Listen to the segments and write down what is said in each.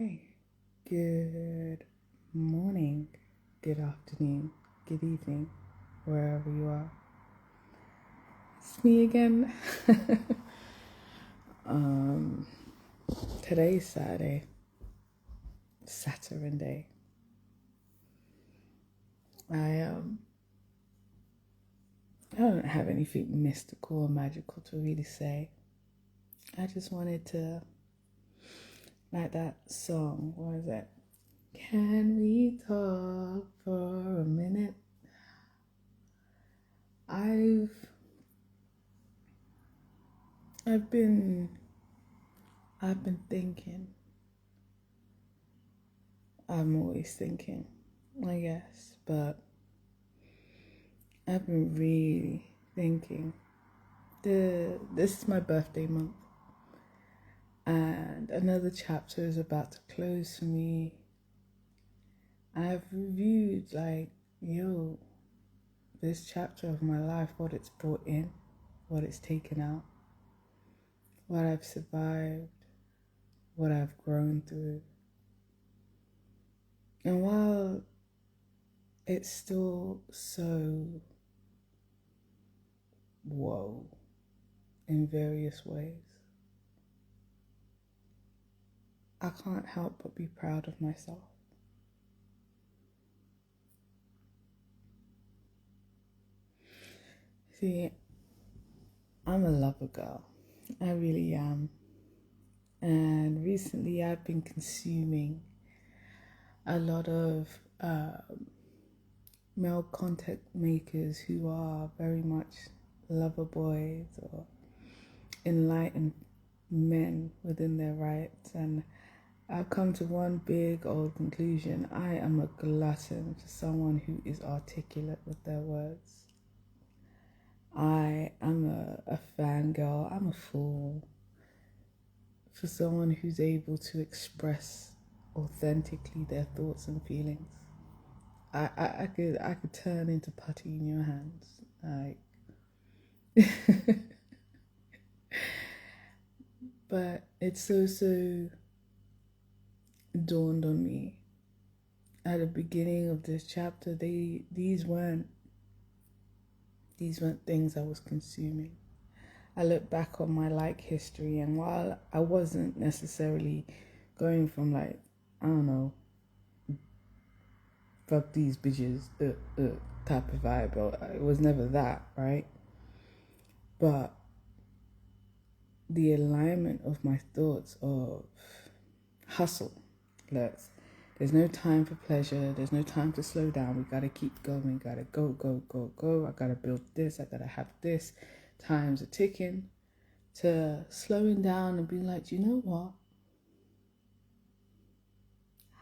Hey, good morning, good afternoon, good evening, wherever you are. It's me again. um, Today's Saturday. I um, I don't have anything mystical or magical to really say. I just wanted to, like that song. What is it? Can we talk for a minute? I've I've been I've been thinking. I'm always thinking, I guess, but I've been really thinking. This is my birthday month, and another chapter is about to close for me. I've reviewed this chapter of my life, what it's brought in, what it's taken out, what I've survived, what I've grown through. And while it's still so whoa in various ways, I can't help but be proud of myself. See, I'm a lover girl. I really am. And recently I've been consuming a lot of male content makers who are very much lover boys or enlightened men within their rights. And I've come to one big old conclusion. I am a glutton for someone who is articulate with their words. I am a fangirl. I'm a fool for someone who's able to express authentically their thoughts and feelings. I could turn into putty in your hands. But it's so dawned on me at the beginning of this chapter. These weren't things I was consuming. I look back on my like history, and while I wasn't necessarily going from I don't know, fuck these bitches type of vibe, it was never that, right? But the alignment of my thoughts of hustle, there's no time for pleasure, there's no time to slow down, we gotta keep going, gotta go, I gotta build this, I gotta have this, time's are ticking, to slowing down and being like, you know what?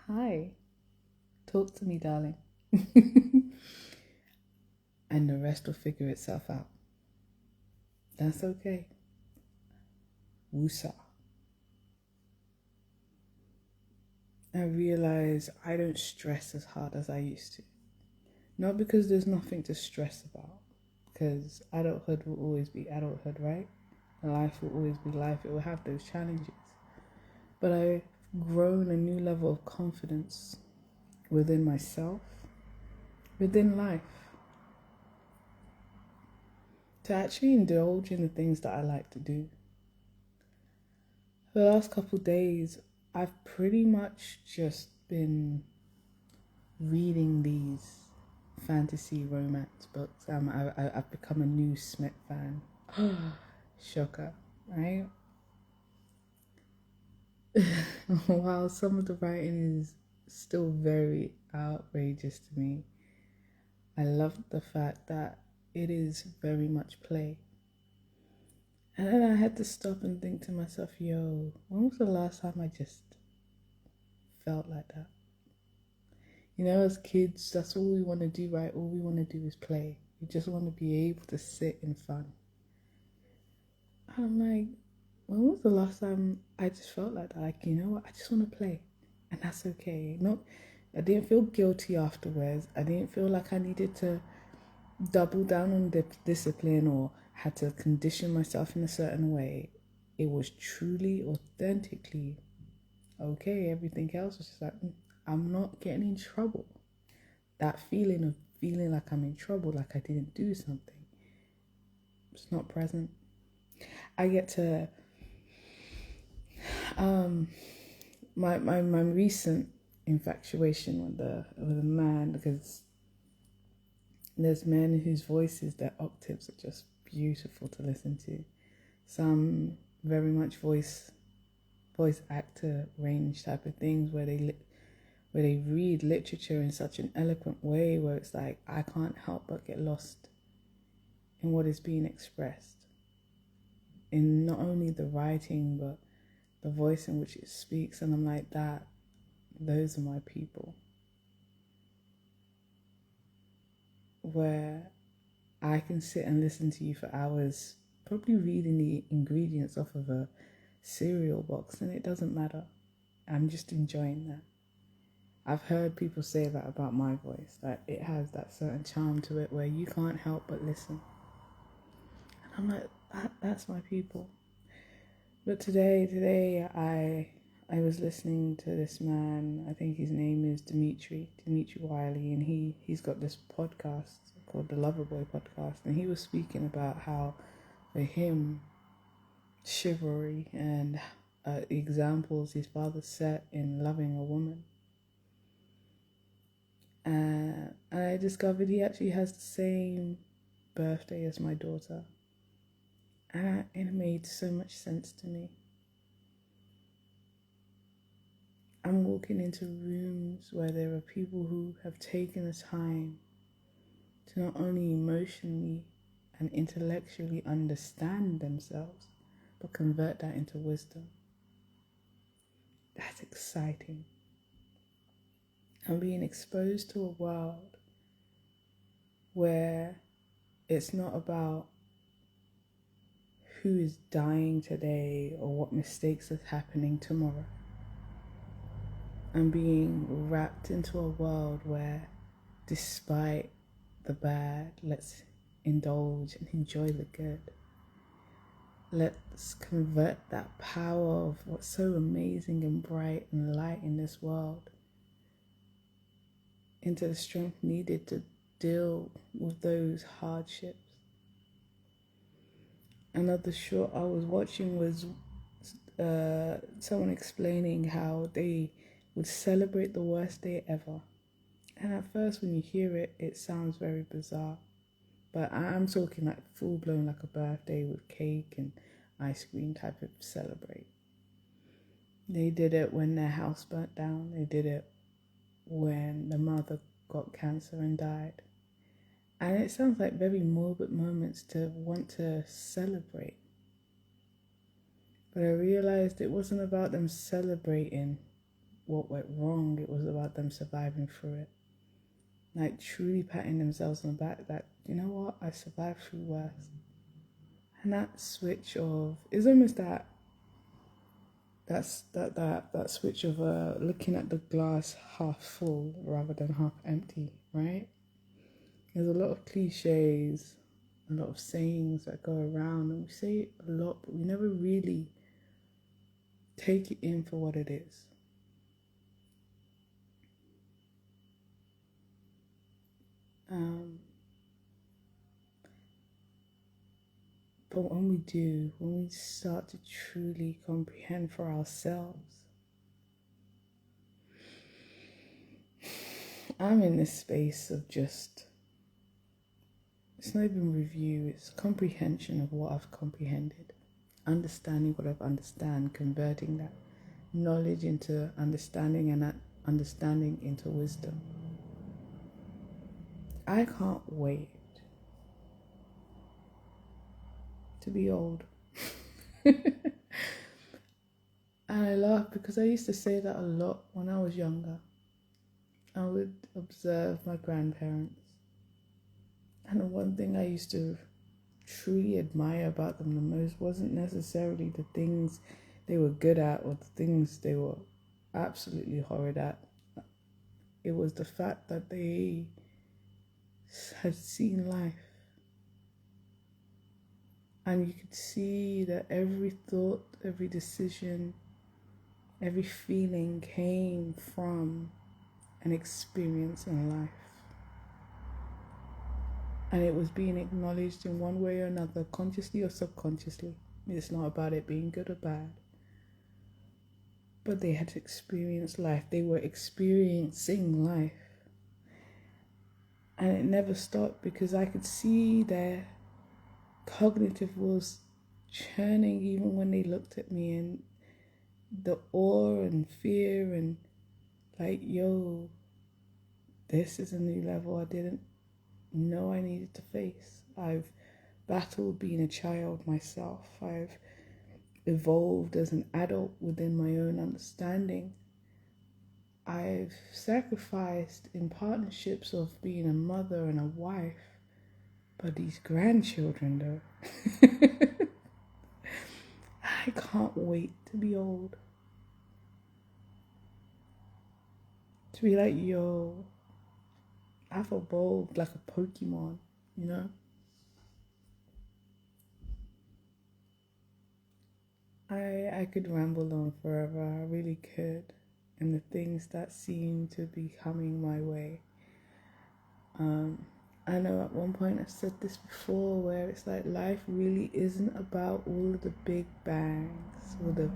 Hi, talk to me, darling. And the rest will figure itself out. That's okay. Woosah. I realize I don't stress as hard as I used to. Not because there's nothing to stress about, because adulthood will always be adulthood, right? And life will always be life. It will have those challenges. But I've grown a new level of confidence within myself, within life, to actually indulge in the things that I like to do. For the last couple of days, I've pretty much just been reading these fantasy romance books. I've become a new Smith fan. Shocker, right? While some of the writing is still very outrageous to me, I love the fact that it is very much play. And then I had to stop and think to myself, yo, when was the last time I just felt like that? You know, as kids, that's all we want to do, right? All we want to do is play. We just want to be able to sit in fun. I'm like, when was the last time I just felt like that? Like, you know what? I just want to play. And that's okay. I didn't feel guilty afterwards. I didn't feel like I needed to double down on the discipline or had to condition myself in a certain way. It was truly, authentically okay. Everything else was just like, I'm not getting in trouble. That feeling of feeling like I'm in trouble, like I didn't do something, it's not present. I get to my recent infatuation with a man, because there's men whose voices, their octaves are just beautiful to listen to. Some very much voice actor range type of things where they read literature in such an eloquent way where it's like I can't help but get lost in what is being expressed in not only the writing but the voice in which it speaks, and I'm like, that those are my people, where I can sit and listen to you for hours, probably reading the ingredients off of a cereal box, and it doesn't matter. I'm just enjoying that. I've heard people say that about my voice, that it has that certain charm to it where you can't help but listen. And I'm like, that's my people. But today I was listening to this man. I think his name is Dimitri Wiley, and he's got this podcast called the Loverboy Podcast, and he was speaking about how for him chivalry and examples his father set in loving a woman. And I discovered he actually has the same birthday as my daughter. And it made so much sense to me. I'm walking into rooms where there are people who have taken the time to not only emotionally and intellectually understand themselves, but convert that into wisdom. That's exciting. I'm being exposed to a world where it's not about who is dying today or what mistakes are happening tomorrow. I'm being wrapped into a world where, despite the bad, let's indulge and enjoy the good. Let's convert that power of what's so amazing and bright and light in this world into the strength needed to deal with those hardships. Another short I was watching was someone explaining how they would celebrate the worst day ever. And at first, when you hear it, it sounds very bizarre. But I'm talking like full blown, like a birthday with cake and ice cream type of celebrate. They did it when their house burnt down. They did it when the mother got cancer and died. And it sounds like very morbid moments to want to celebrate. But I realized it wasn't about them celebrating what went wrong. It was about them surviving through it. Like truly patting themselves on the back that, you know what, I survived through worse. And that switch of, it's almost that switch of looking at the glass half full rather than half empty, right? There's a lot of cliches, a lot of sayings that go around, and we say it a lot, but we never really take it in for what it is. But when we do, when we start to truly comprehend for ourselves, I'm in this space of just, it's not even review, it's comprehension of what I've comprehended, understanding what I've understand, converting that knowledge into understanding and that understanding into wisdom. I can't wait to be old. And I laugh because I used to say that a lot when I was younger. I would observe my grandparents. And the one thing I used to truly admire about them the most wasn't necessarily the things they were good at or the things they were absolutely horrid at. It was the fact that they had seen life. And you could see that every thought, every decision, Every feeling came from an experience in life. And it was being acknowledged in one way or another, consciously or subconsciously. It's not about it being good or bad. But they had to experience life. They were experiencing life. And it never stopped because I could see their cognitive was churning even when they looked at me, and the awe and fear and like, yo, this is a new level I didn't know I needed to face. I've battled being a child myself. I've evolved as an adult within my own understanding. I've sacrificed in partnerships of being a mother and a wife. But these grandchildren, though, I can't wait to be old. To be like, yo, I've evolved like a Pokemon, you know? I could ramble on forever, I really could. And the things that seem to be coming my way. I know at one point I've said this before, where it's like life really isn't about all of the big bangs or the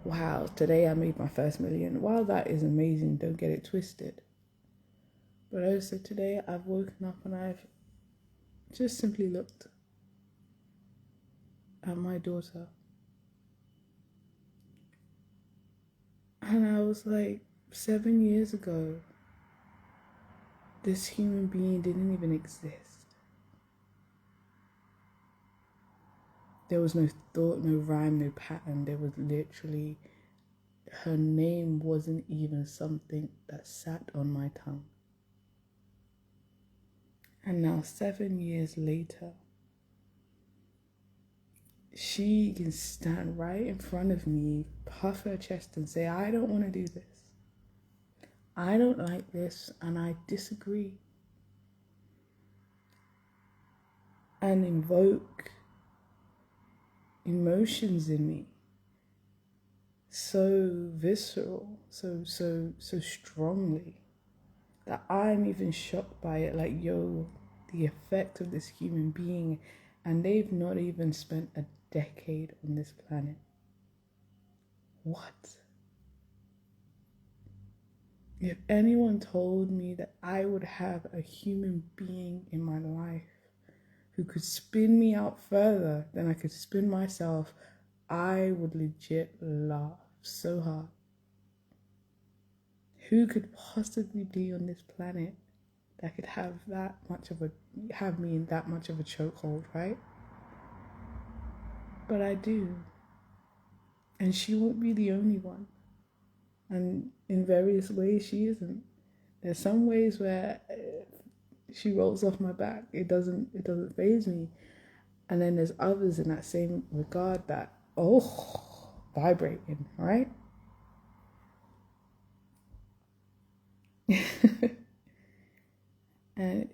wow, today I made my first million. While that is amazing, don't get it twisted. But also today I've woken up and I've just simply looked at my daughter. And I was like, 7 years ago, this human being didn't even exist. There was no thought, no rhyme, no pattern. There was literally, her name wasn't even something that sat on my tongue. And now 7 years later, she can stand right in front of me, puff her chest and say, I don't want to do this. I don't like this and I disagree. And invoke emotions in me so visceral, so strongly that I'm even shocked by it. Like, yo, the effect of this human being, and they've not even spent a decade on this planet. What? If anyone told me that I would have a human being in my life who could spin me out further than I could spin myself, I would legit laugh so hard. Who could possibly be on this planet that could have me in that much of a chokehold, right? But I do. And she won't be the only one. And in various ways, she isn't. There's some ways where she rolls off my back. It doesn't faze me. And then there's others in that same regard that, vibrating, right? And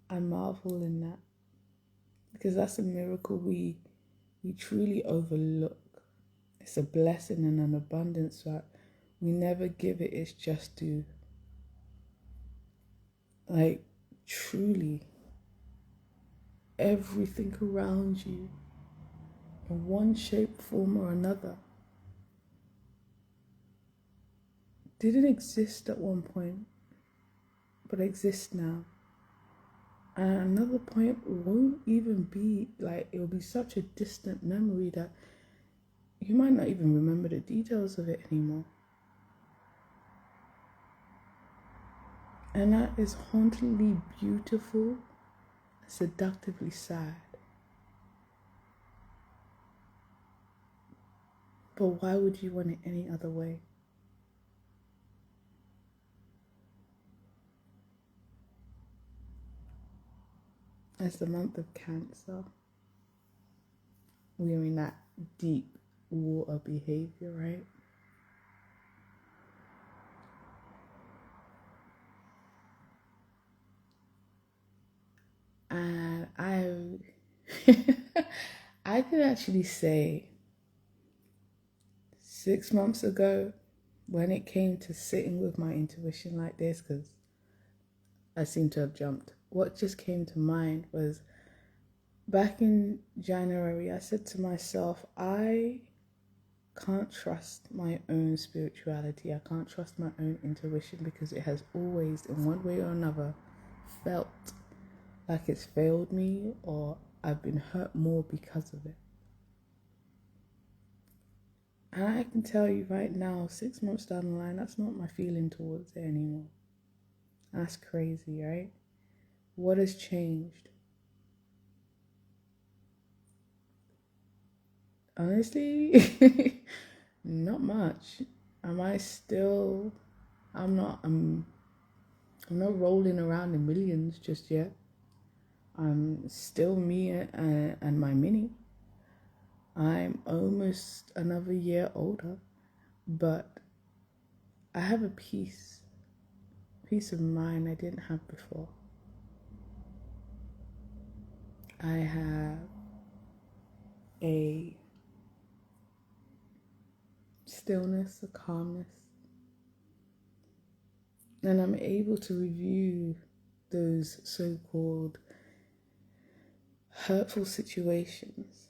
I marvel in that, because that's a miracle we truly overlook. It's a blessing and an abundance that we never give it its just due. Like, truly, everything around you, in one shape, form, or another, didn't exist at one point, but exists now. And another point won't even be, like, it'll be such a distant memory that you might not even remember the details of it anymore. And that is hauntingly beautiful, seductively sad. But why would you want it any other way? As the month of Cancer, we are in that deep water behavior, right? And I could actually say 6 months ago, when it came to sitting with my intuition like this, because I seem to have jumped, what just came to mind was back in January, I said to myself, I can't trust my own spirituality. I can't trust my own intuition because it has always, in one way or another, felt like it's failed me or I've been hurt more because of it. And I can tell you right now, 6 months down the line, that's not my feeling towards it anymore. That's crazy, right? What has changed? Honestly, not much. Am I still? I'm not. I'm not rolling around in millions just yet. I'm still me and my mini. I'm almost another year older, but I have a peace of mind I didn't have before. I have a stillness, a calmness, and I'm able to review those so-called hurtful situations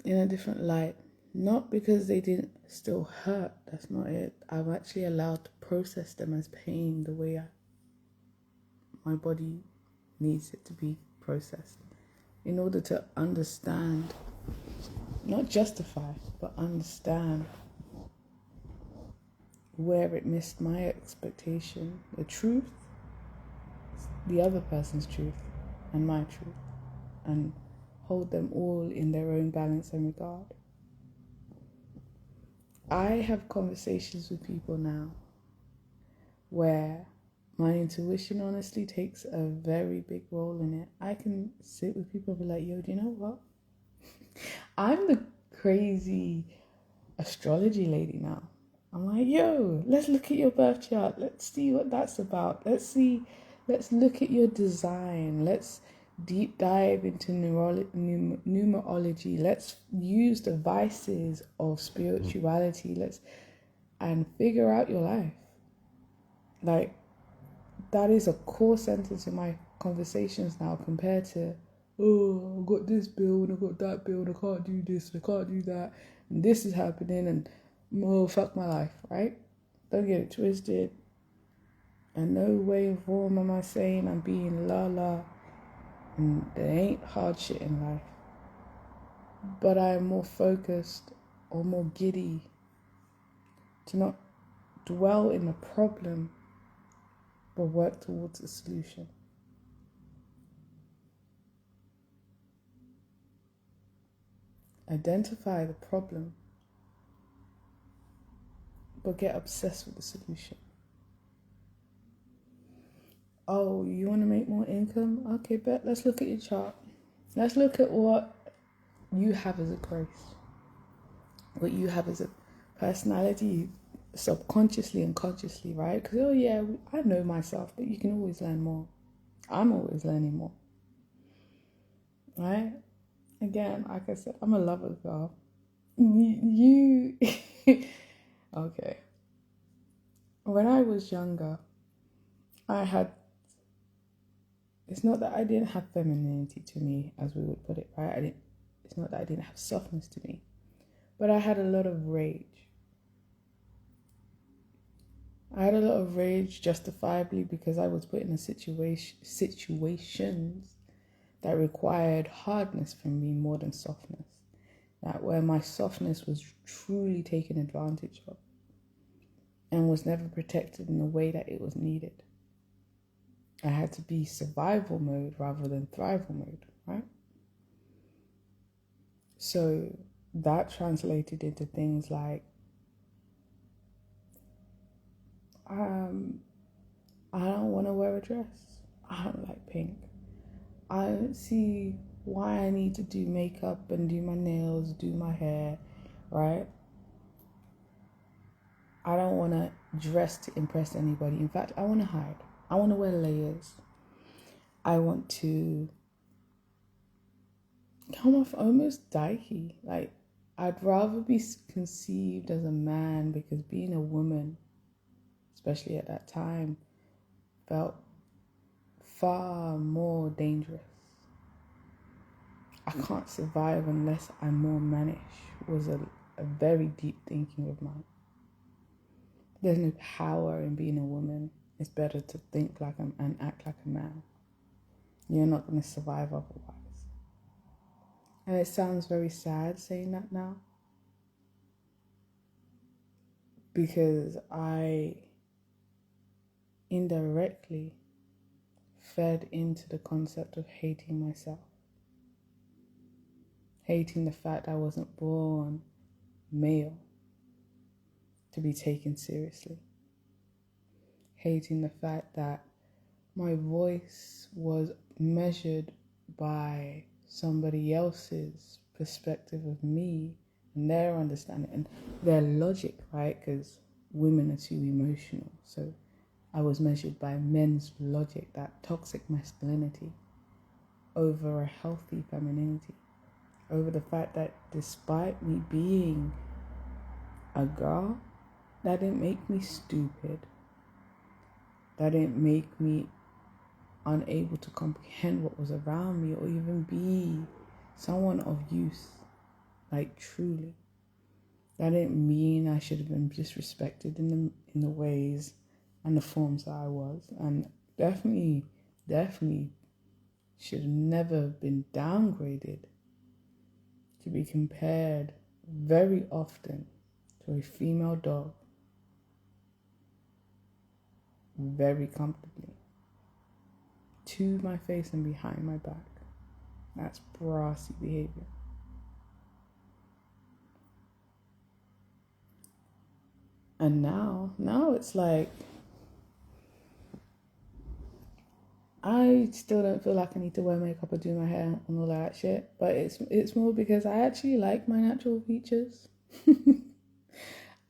in a different light. Not because they didn't still hurt, that's not it. I'm actually allowed to process them as pain the way my body needs it to be processed in order to understand, not justify, but understand where it missed my expectation, the truth, the other person's truth, and my truth, and hold them all in their own balance and regard. I have conversations with people now where my intuition honestly takes a very big role in it. I can sit with people and be like, yo, do you know what? I'm the crazy astrology lady now. I'm like, yo, let's look at your birth chart. Let's see what that's about. Let's look at your design. Let's deep dive into numerology. Let's use the vices of spirituality. And figure out your life. Like, that is a core sentence in my conversations now compared to, oh, I got this bill and I got that bill and I can't do this and I can't do that and this is happening and oh, fuck my life, right? Don't get it twisted. And no way of form am I saying I'm being la and there ain't hard shit in life. But I'm more focused or more giddy to not dwell in the problem but work towards a solution. Identify the problem, but get obsessed with the solution. Oh, you want to make more income? Okay, bet. Let's look at your chart. Let's look at what you have as a grace, what you have as a personality, subconsciously and consciously, right? Because, oh yeah, I know myself, but you can always learn more. I'm always learning more, right? Again, like I said, I'm a lover girl. You okay. When I was younger, it's not that I didn't have femininity to me, as we would put it, right? It's not that I didn't have softness to me, but I had a lot of rage. I had a lot of rage justifiably because I was put in situations that required hardness from me more than softness. That where my softness was truly taken advantage of and was never protected in the way that it was needed. I had to be survival mode rather than thrival mode, right? So that translated into things like, I don't want to wear a dress. I don't like pink. I don't see why I need to do makeup and do my nails, do my hair, right? I don't want to dress to impress anybody. In fact, I want to hide. I want to wear layers. I want to come off almost dykey. Like, I'd rather be conceived as a man, because being a woman, especially at that time, felt far more dangerous. I can't survive unless I'm more mannish, was a very deep thinking of mine. There's no power in being a woman. It's better to think like and act like a man. You're not going to survive otherwise. And it sounds very sad saying that now, because I indirectly fed into the concept of hating myself. Hating the fact I wasn't born male to be taken seriously. Hating the fact that my voice was measured by somebody else's perspective of me and their understanding and their logic, right? Because women are too emotional. So I was measured by men's logic, that toxic masculinity, over a healthy femininity, over the fact that despite me being a girl, that didn't make me stupid. That didn't make me unable to comprehend what was around me or even be someone of use, like truly. That didn't mean I should have been disrespected in the ways and the forms that I was, and definitely should have never been downgraded to be compared very often to a female dog very comfortably, to my face and behind my back. That's brassy behavior. And now it's like, I still don't feel like I need to wear makeup or do my hair and all that shit. But it's more because I actually like my natural features.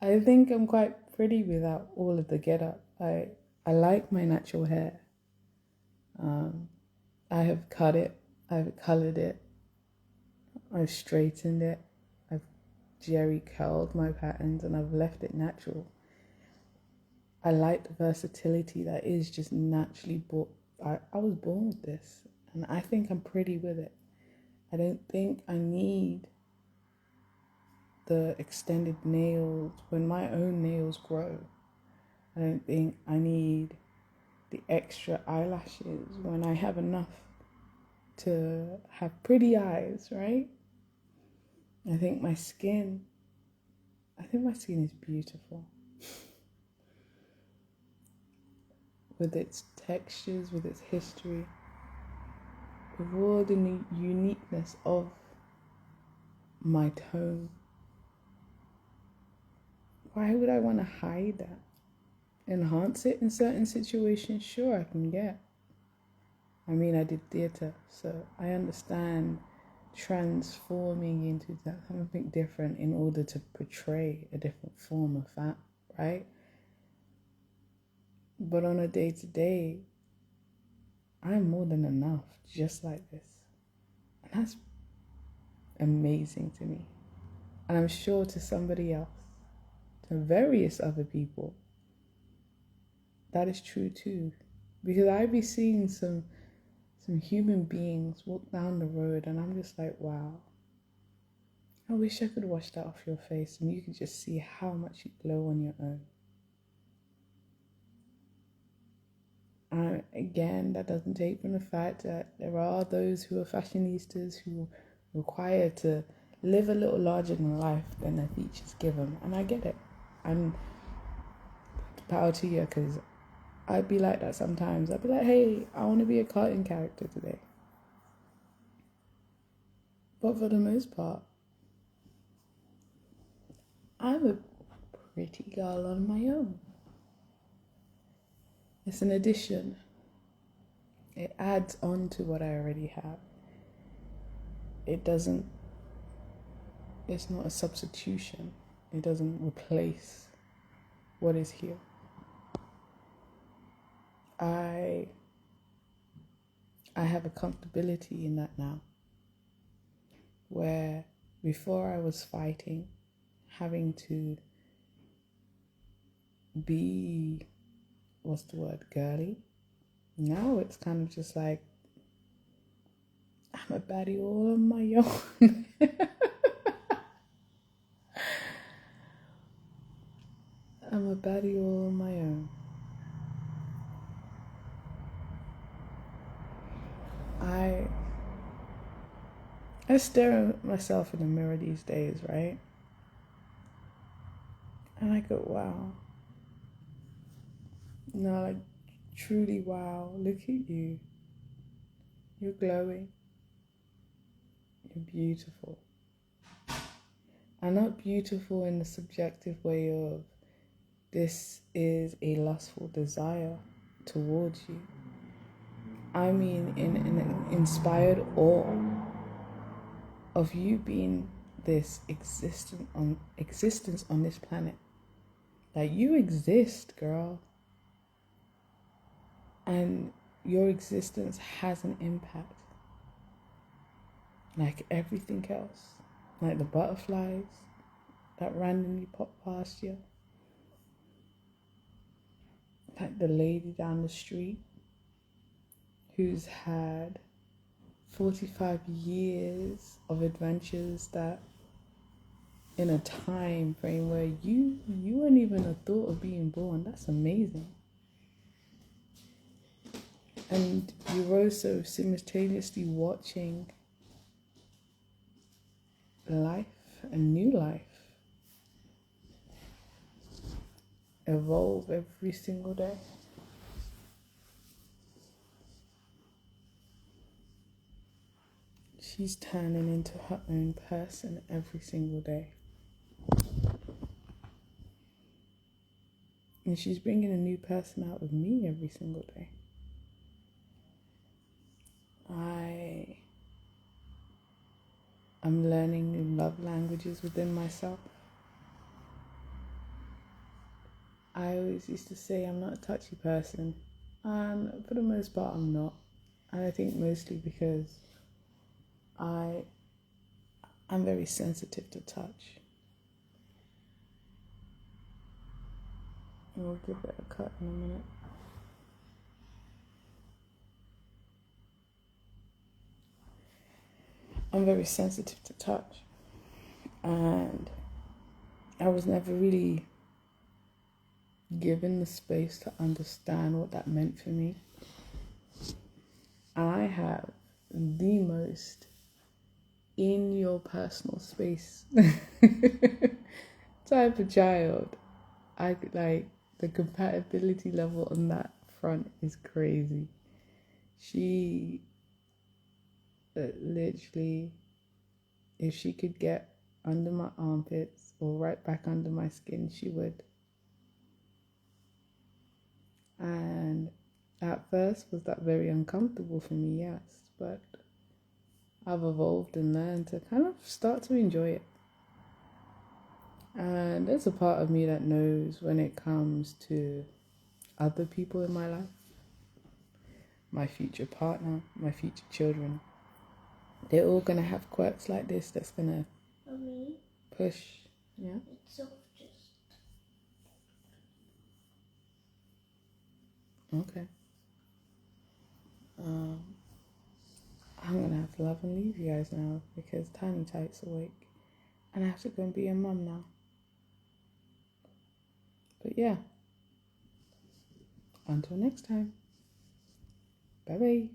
I think I'm quite pretty without all of the get up. I like my natural hair. I have cut it, I've colored it, I've straightened it, I've jerry curled my patterns, and I've left it natural. I like the versatility that is just naturally brought. I was born with this, and I think I'm pretty with it. I don't think I need the extended nails when my own nails grow. I don't think I need the extra eyelashes when I have enough to have pretty eyes, right? I think my skin is beautiful. With its textures, with its history, with all the uniqueness of my tone. Why would I want to hide that? Enhance it in certain situations, sure, I can get. I mean, I did theatre, so I understand transforming into something different in order to portray a different form of that, right? But on a day-to-day, I'm more than enough, just like this. And that's amazing to me. And I'm sure to somebody else, to various other people, that is true too. Because I be seeing some human beings walk down the road and I'm just like, wow. I wish I could wash that off your face and you could just see how much you glow on your own. And again, that doesn't take from the fact that there are those who are fashionistas who require to live a little larger than life than their features give them. And I get it. And power to you, because I'd be like that sometimes. I'd be like, hey, I want to be a cartoon character today. But for the most part, I'm a pretty girl on my own. It's an addition. It adds on to what I already have. It's not a substitution. It doesn't replace what is here. I have a comfortability in that now. where before I was fighting, having to be, what's the word, girly. Now it's kind of just like, I'm a baddie all on my own. I'm a baddie all on my own. I stare at myself in the mirror these days, right? And I go, wow. No, like, truly, wow. Look at you. You're glowing. You're beautiful. And not beautiful in the subjective way of this is a lustful desire towards you. I mean, in an inspired awe of you being this existence on this planet. Like, you exist, girl. And your existence has an impact. Like everything else. Like the butterflies that randomly pop past you. Like the lady down the street who's had 45 years of adventures that in a time frame where you weren't even a thought of being born. That's amazing. And you're also simultaneously watching life, a new life, evolve every single day. She's turning into her own person every single day. And she's bringing a new person out of me every single day. I'm learning new love languages within myself. I always used to say I'm not a touchy person. And for the most part, I'm not. And I think mostly because I'm very sensitive to touch. And we'll give it a cut in a minute. I'm very sensitive to touch. And I was never really given the space to understand what that meant for me. And I have the most in your personal space type of child. I like the compatibility level on that front is crazy. She literally, if she could get under my armpits or right back under my skin, she would. And at first was that very uncomfortable for me, yes, but I've evolved and learned to kind of start to enjoy it. And there's a part of me that knows when it comes to other people in my life, my future partner, my future children, they're all going to have quirks like this that's going to push. Yeah? It's so just. Okay. I'm going to have to love and leave you guys now because Tiny Tight's awake. And I have to go and be a mum now. But yeah. Until next time. Bye-bye.